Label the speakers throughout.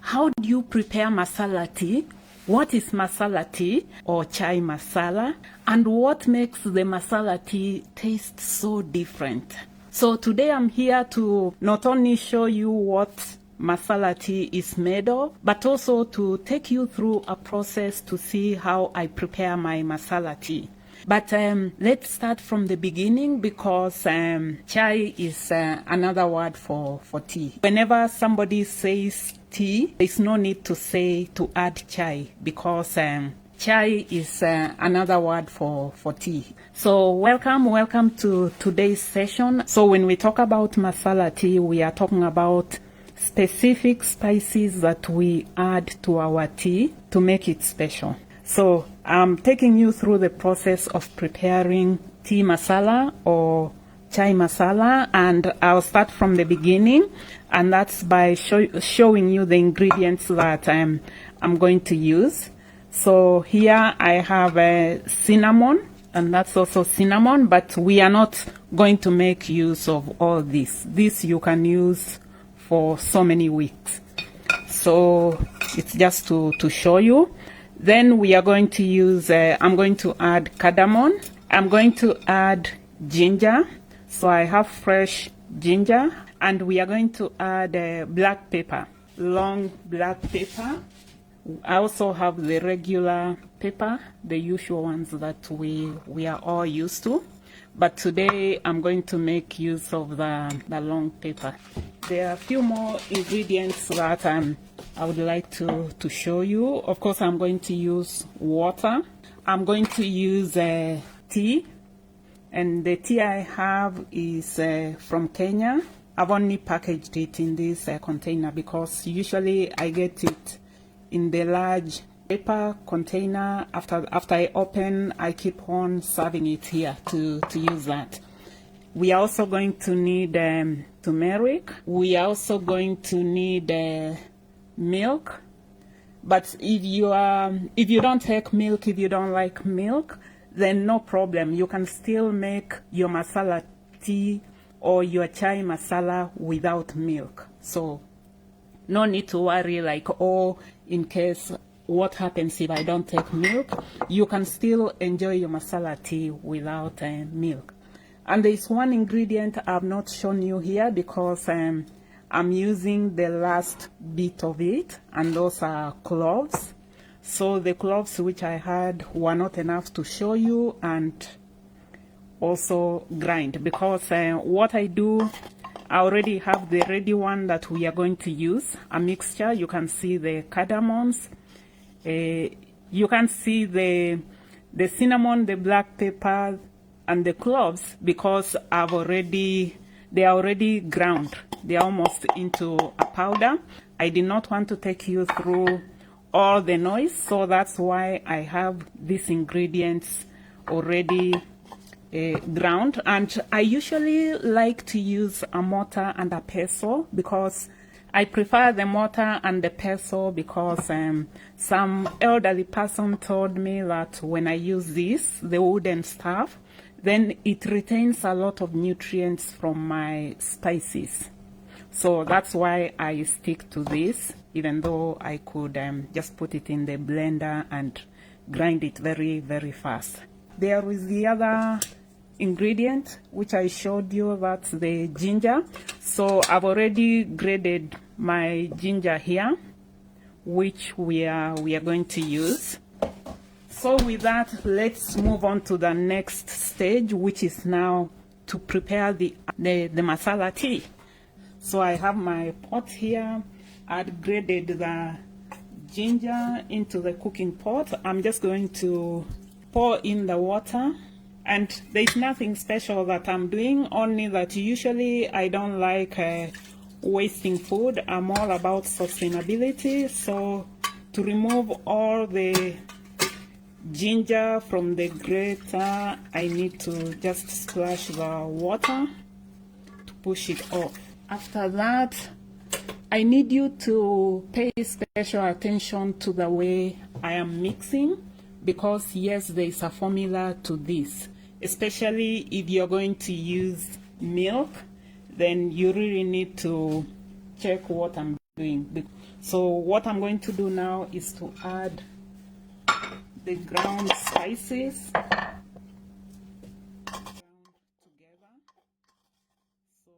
Speaker 1: how do you prepare masala tea? What is masala tea or chai masala? And what makes the masala tea taste so different? So today I'm here to not only show you what masala tea is made of, but also to take you through a process to see how I prepare my masala tea. But let's start from the beginning, because chai is another word for tea. Whenever somebody says tea, there's no need to say to add chai, because chai is another word for tea. So welcome to today's session. So when we talk about masala tea, we are talking about specific spices that we add to our tea to make it special. So I'm taking you through the process of preparing tea masala or chai masala, and I'll start from the beginning, and that's by showing you the ingredients that I'm going to use. So here I have cinnamon, and that's also cinnamon, but we are not going to make use of all this. This you can use for so many weeks. So it's just to show you. Then we are going to use, I'm going to add cardamom. I'm going to add ginger. So I have fresh ginger. And we are going to add black pepper, long black pepper. I also have the regular pepper, the usual ones that we are all used to. But today I'm going to make use of the long pepper. There are a few more ingredients that I would like to show you. Of course, I'm going to use water. I'm going to use tea. And the tea I have is from Kenya. I've only packaged it in this container because usually I get it in the large paper container. After I open, I keep on serving it here to use that. We are also going to need turmeric. We are also going to need milk. But if you don't take milk, if you don't like milk, then no problem. You can still make your masala tea or your chai masala without milk. So no need to worry like, oh, in case what happens if I don't take milk. You can still enjoy your masala tea without milk. And there's one ingredient I've not shown you here because I'm using the last bit of it, and those are cloves. So the cloves which I had were not enough to show you, and also grind, because what I do, I already have the ready one that we are going to use, a mixture. You can see the cardamoms, you can see the cinnamon, the black pepper, and the cloves, because they are already ground. They are almost into a powder. I did not want to take you through all the noise, so that's why I have these ingredients already ground. And I usually like to use a mortar and a pestle, because I prefer the mortar and the pestle, because some elderly person told me that when I use this, the wooden stuff, then it retains a lot of nutrients from my spices. So that's why I stick to this, even though I could just put it in the blender and grind it very, very fast. There is the other ingredient which I showed you, that's the ginger. So I've already grated my ginger here, which we are going to use. So with that, let's move on to the next stage, which is now to prepare the masala tea. So I have my pot here. I've grated the ginger into the cooking pot. I'm just going to pour in the water. And there's nothing special that I'm doing, only that usually I don't like wasting food. I'm all about sustainability. So to remove all the ginger from the grater, I need to just splash the water to push it off. After that, I need you to pay special attention to the way I am mixing, because yes, there is a formula to this. Especially if you're going to use milk, then you really need to check what I'm doing. So what I'm going to do now is to add the ground spices together. So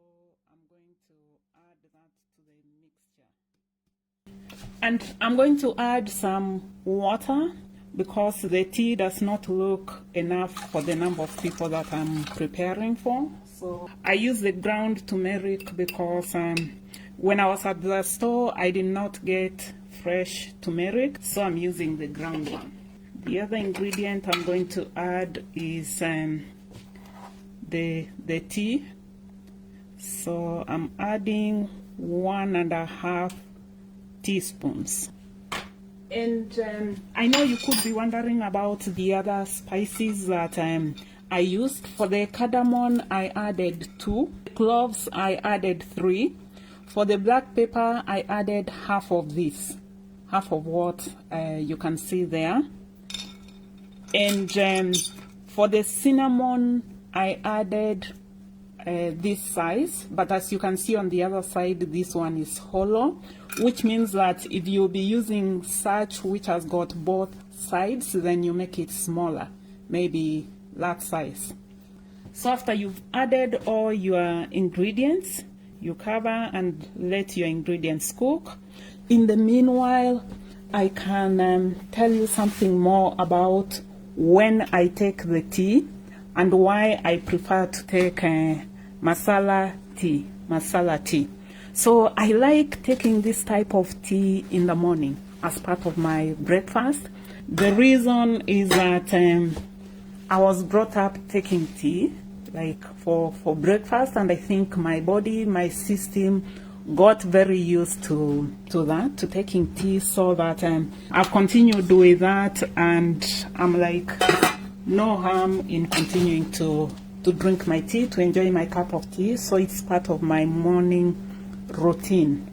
Speaker 1: I'm going to add that to the mixture. And I'm going to add some water because the tea does not look enough for the number of people that I'm preparing for. So I use the ground turmeric because when I was at the store, I did not get fresh turmeric, so I'm using the ground one. The other ingredient I'm going to add is the tea. So I'm adding 1.5 teaspoons. And I know you could be wondering about the other spices that I used. For the cardamom, I added 2. Cloves, I added 3. For the black pepper, I added half of this, half of what you can see there. And for the cinnamon, I added this size, but as you can see on the other side, this one is hollow, which means that if you'll be using such which has got both sides, then you make it smaller, maybe that size. So after you've added all your ingredients, you cover and let your ingredients cook. In the meanwhile, I can tell you something more about when I take the tea and why I prefer to take masala tea. So I like taking this type of tea in the morning as part of my breakfast. The reason is that I was brought up taking tea like for breakfast, and I think my body, my system got very used to that, to taking tea, so that I've continued with that, and I'm like, no harm in continuing to drink my tea, to enjoy my cup of tea. So it's part of my morning routine.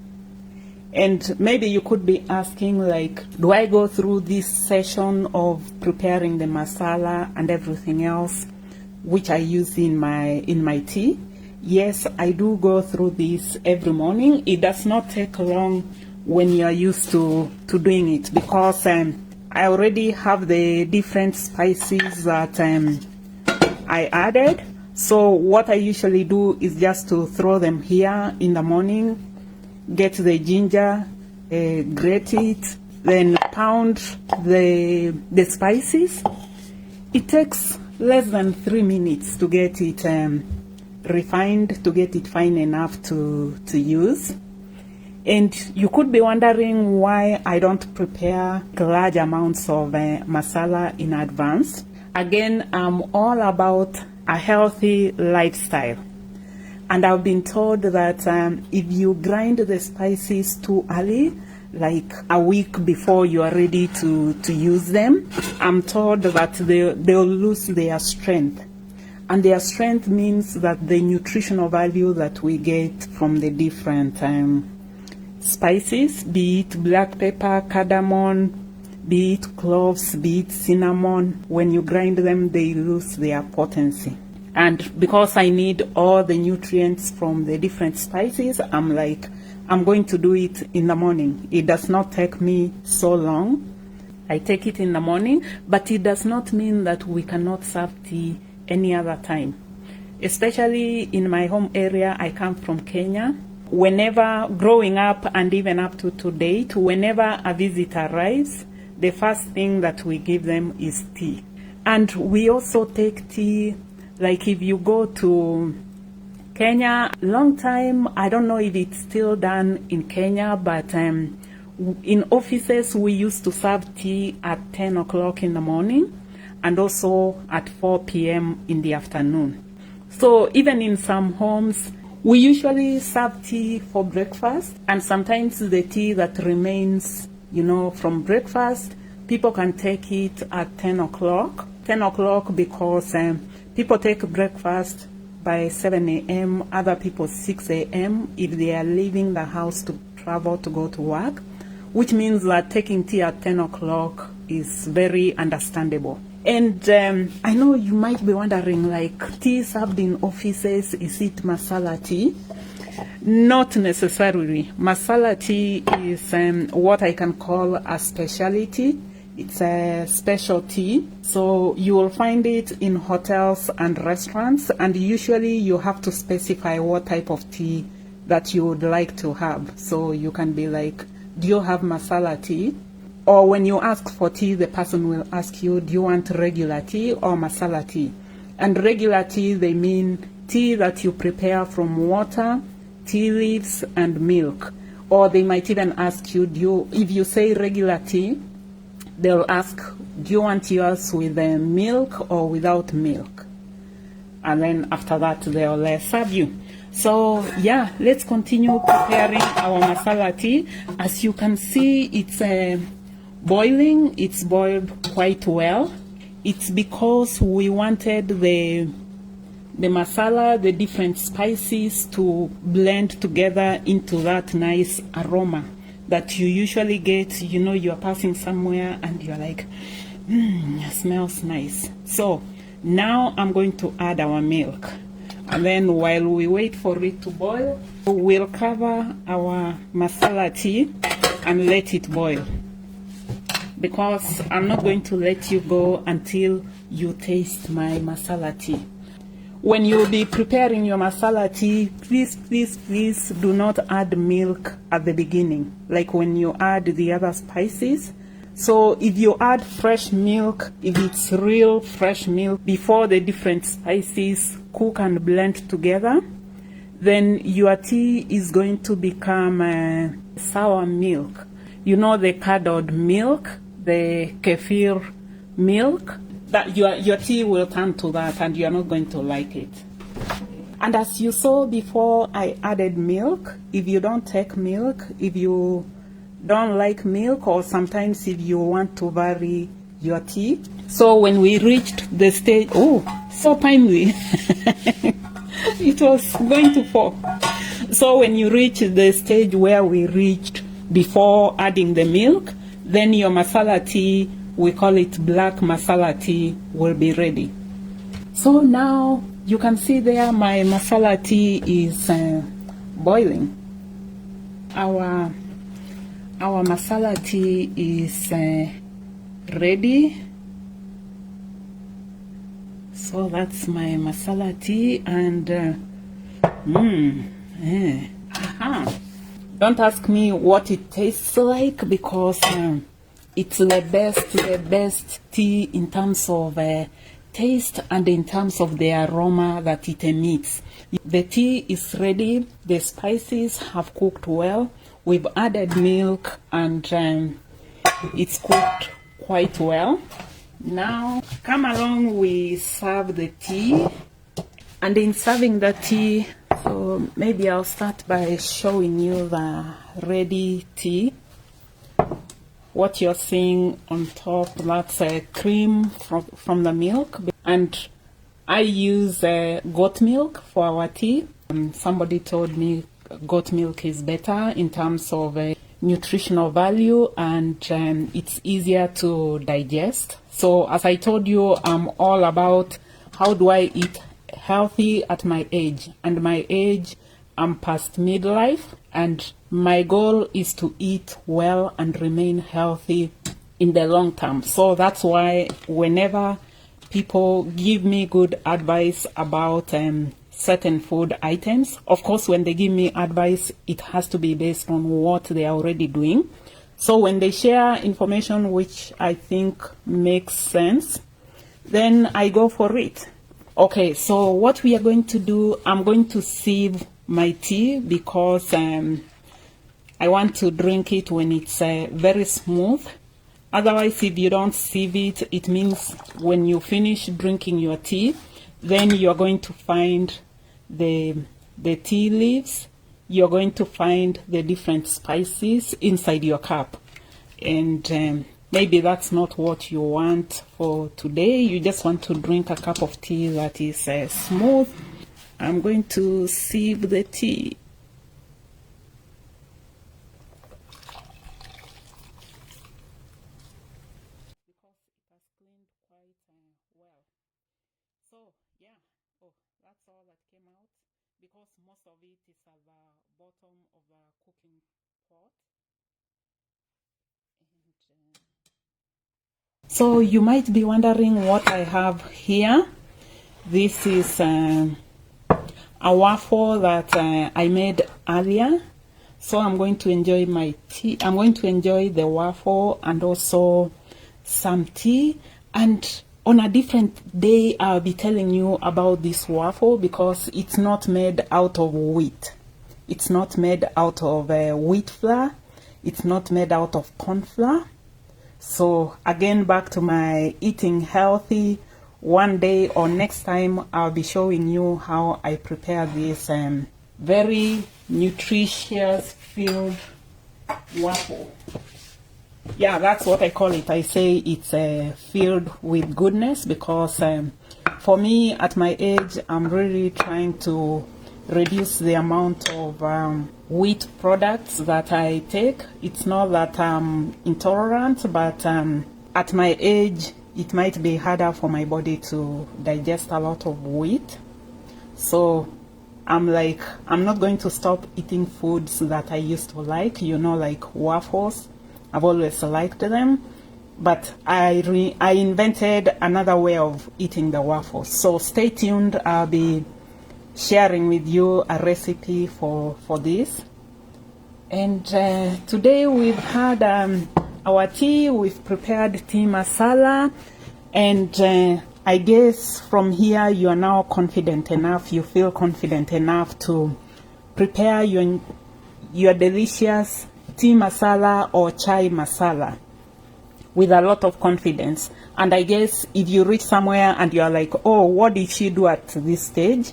Speaker 1: And maybe you could be asking, like, do I go through this session of preparing the masala and everything else which I use in my tea? Yes, I do go through this every morning. It does not take long when you are used to doing it, because I already have the different spices that I added. So what I usually do is just to throw them here in the morning, get the ginger, grate it, then pound the spices. It takes less than 3 minutes to get it refined, to get it fine enough to use. And you could be wondering why I don't prepare large amounts of masala in advance. Again, I'm all about a healthy lifestyle. And I've been told that if you grind the spices too early, like a week before you are ready to use them, I'm told that they'll lose their strength. And their strength means that the nutritional value that we get from the different spices, be it black pepper, cardamom, be it cloves, be it cinnamon, when you grind them, they lose their potency. And because I need all the nutrients from the different spices, I'm like, I'm going to do it in the morning. It does not take me so long. I take it in the morning, but it does not mean that we cannot serve tea any other time. Especially in my home area, I come from Kenya. Whenever, growing up and even up to date, whenever a visitor arrives, the first thing that we give them is tea. And we also take tea, like if you go to Kenya, long time, I don't know if it's still done in Kenya, but in offices we used to serve tea at 10 o'clock in the morning and also at 4 p.m. in the afternoon. So even in some homes, we usually serve tea for breakfast, and sometimes the tea that remains, from breakfast, people can take it at 10 o'clock. 10 o'clock because people take breakfast by 7 a.m., other people 6 a.m. if they are leaving the house to travel to go to work, which means that taking tea at 10 o'clock is very understandable. And I know you might be wondering, like, tea served in offices, is it masala tea? Not necessarily. Masala tea is what I can call a specialty. It's a specialty. So you will find it in hotels and restaurants, and usually you have to specify what type of tea that you would like to have. So you can be like, do you have masala tea? Or when you ask for tea, the person will ask you, do you want regular tea or masala tea? And regular tea, they mean tea that you prepare from water, tea leaves, and milk. Or they might even ask you, if you say regular tea, they'll ask, do you want yours with milk or without milk? And then after that, they'll serve you. So yeah, let's continue preparing our masala tea. As you can see, it's boiling. It's boiled quite well. It's because we wanted the masala, the different spices to blend together into that nice aroma that you usually get. You know, you're passing somewhere and you're like, it smells nice. So now I'm going to add our milk. And then while we wait for it to boil, we'll cover our masala tea and let it boil. Because I'm not going to let you go until you taste my masala tea. When you'll be preparing your masala tea, please do not add milk at the beginning, like when you add the other spices. So if you add fresh milk, if it's real fresh milk, before the different spices cook and blend together, then your tea is going to become sour milk. You know, the curdled milk, the kefir milk, that your tea will turn to that and you're not going to like it. And as you saw before, I added milk. If you don't take milk, if you don't like milk, or sometimes if you want to vary your tea. So when we reached the stage, oh, so timely. It was going to fall. So when you reach the stage where we reached before adding the milk, then your masala tea, we call it black masala tea, will be ready. So now you can see there my masala tea is boiling. Our masala tea is ready. So that's my masala tea, and don't ask me what it tastes like, because it's the best tea in terms of taste and in terms of the aroma that it emits. The tea is ready. The spices have cooked well. We've added milk and it's cooked quite well. Now come along, we serve the tea. And in serving the tea, so maybe I'll start by showing you the ready tea. What you're seeing on top, that's cream from the milk. And I use goat milk for our tea. Somebody told me goat milk is better in terms of nutritional value, and it's easier to digest. So as I told you, I'm all about how do I eat healthy at my age. And my age, I'm past midlife, and my goal is to eat well and remain healthy in the long term. So that's why whenever people give me good advice about certain food items, of course when they give me advice, it has to be based on what they are already doing. So when they share information which I think makes sense, then I go for it. Okay, so what we are going to do, I'm going to sieve my tea because I want to drink it when it's very smooth. Otherwise, if you don't sieve it, it means when you finish drinking your tea, then you're going to find the tea leaves, you're going to find the different spices inside your cup. And maybe that's not what you want for today. You just want to drink a cup of tea that is smooth. I'm going to sieve the tea. Because it has cleaned quite well. So yeah, oh, that's all that came out. because most of it is at the bottom of the cooking pot. And so you might be wondering what I have here. This is a waffle that I made earlier. So I'm going to enjoy my tea. I'm going to enjoy the waffle and also some tea. And on a different day, I'll be telling you about this waffle because it's not made out of wheat. It's not made out of wheat flour. It's not made out of corn flour. So again, back to my eating healthy. One day or next time, I'll be showing you how I prepare this very nutritious filled waffle. Yeah, that's what I call it. I say it's filled with goodness because for me at my age, I'm really trying to reduce the amount of wheat products that I take. It's not that I'm intolerant, but at my age, it might be harder for my body to digest a lot of wheat. So I'm not going to stop eating foods that I used to like, like waffles. I've always liked them, but I invented another way of eating the waffles. So stay tuned. I'll be sharing with you a recipe for this. And today we've had our tea. We've prepared tea masala, and I guess from here you are now confident enough, you feel confident enough to prepare your delicious tea masala or chai masala with a lot of confidence. And I guess if you reach somewhere and you are like, oh, what did she do at this stage?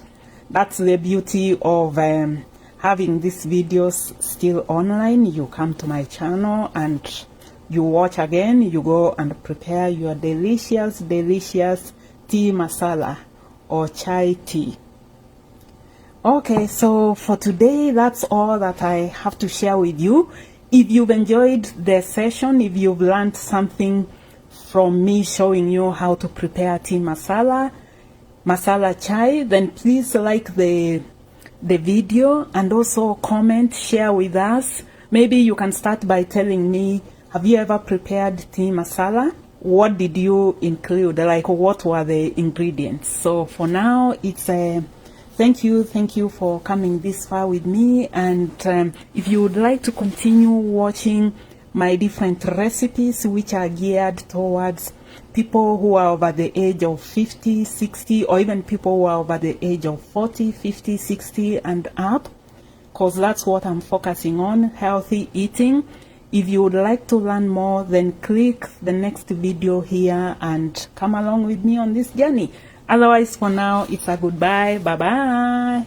Speaker 1: That's the beauty of having these videos still online. You come to my channel and you watch again, you go and prepare your delicious tea masala or chai tea. Okay, so for today, that's all that I have to share with you. If you've enjoyed the session, if you've learned something from me showing you how to prepare tea masala chai, then please like the video and also comment, share with us. Maybe you can start by telling me, have you ever prepared tea masala? What did you include? Like, what were the ingredients? So for now, it's a thank you for coming this far with me. And if you would like to continue watching my different recipes, which are geared towards people who are over the age of 50, 60, or even people who are over the age of 40, 50, 60 and up, because that's what I'm focusing on, healthy eating. If you would like to learn more, then click the next video here and come along with me on this journey. Otherwise, for now, it's a goodbye. Bye-bye.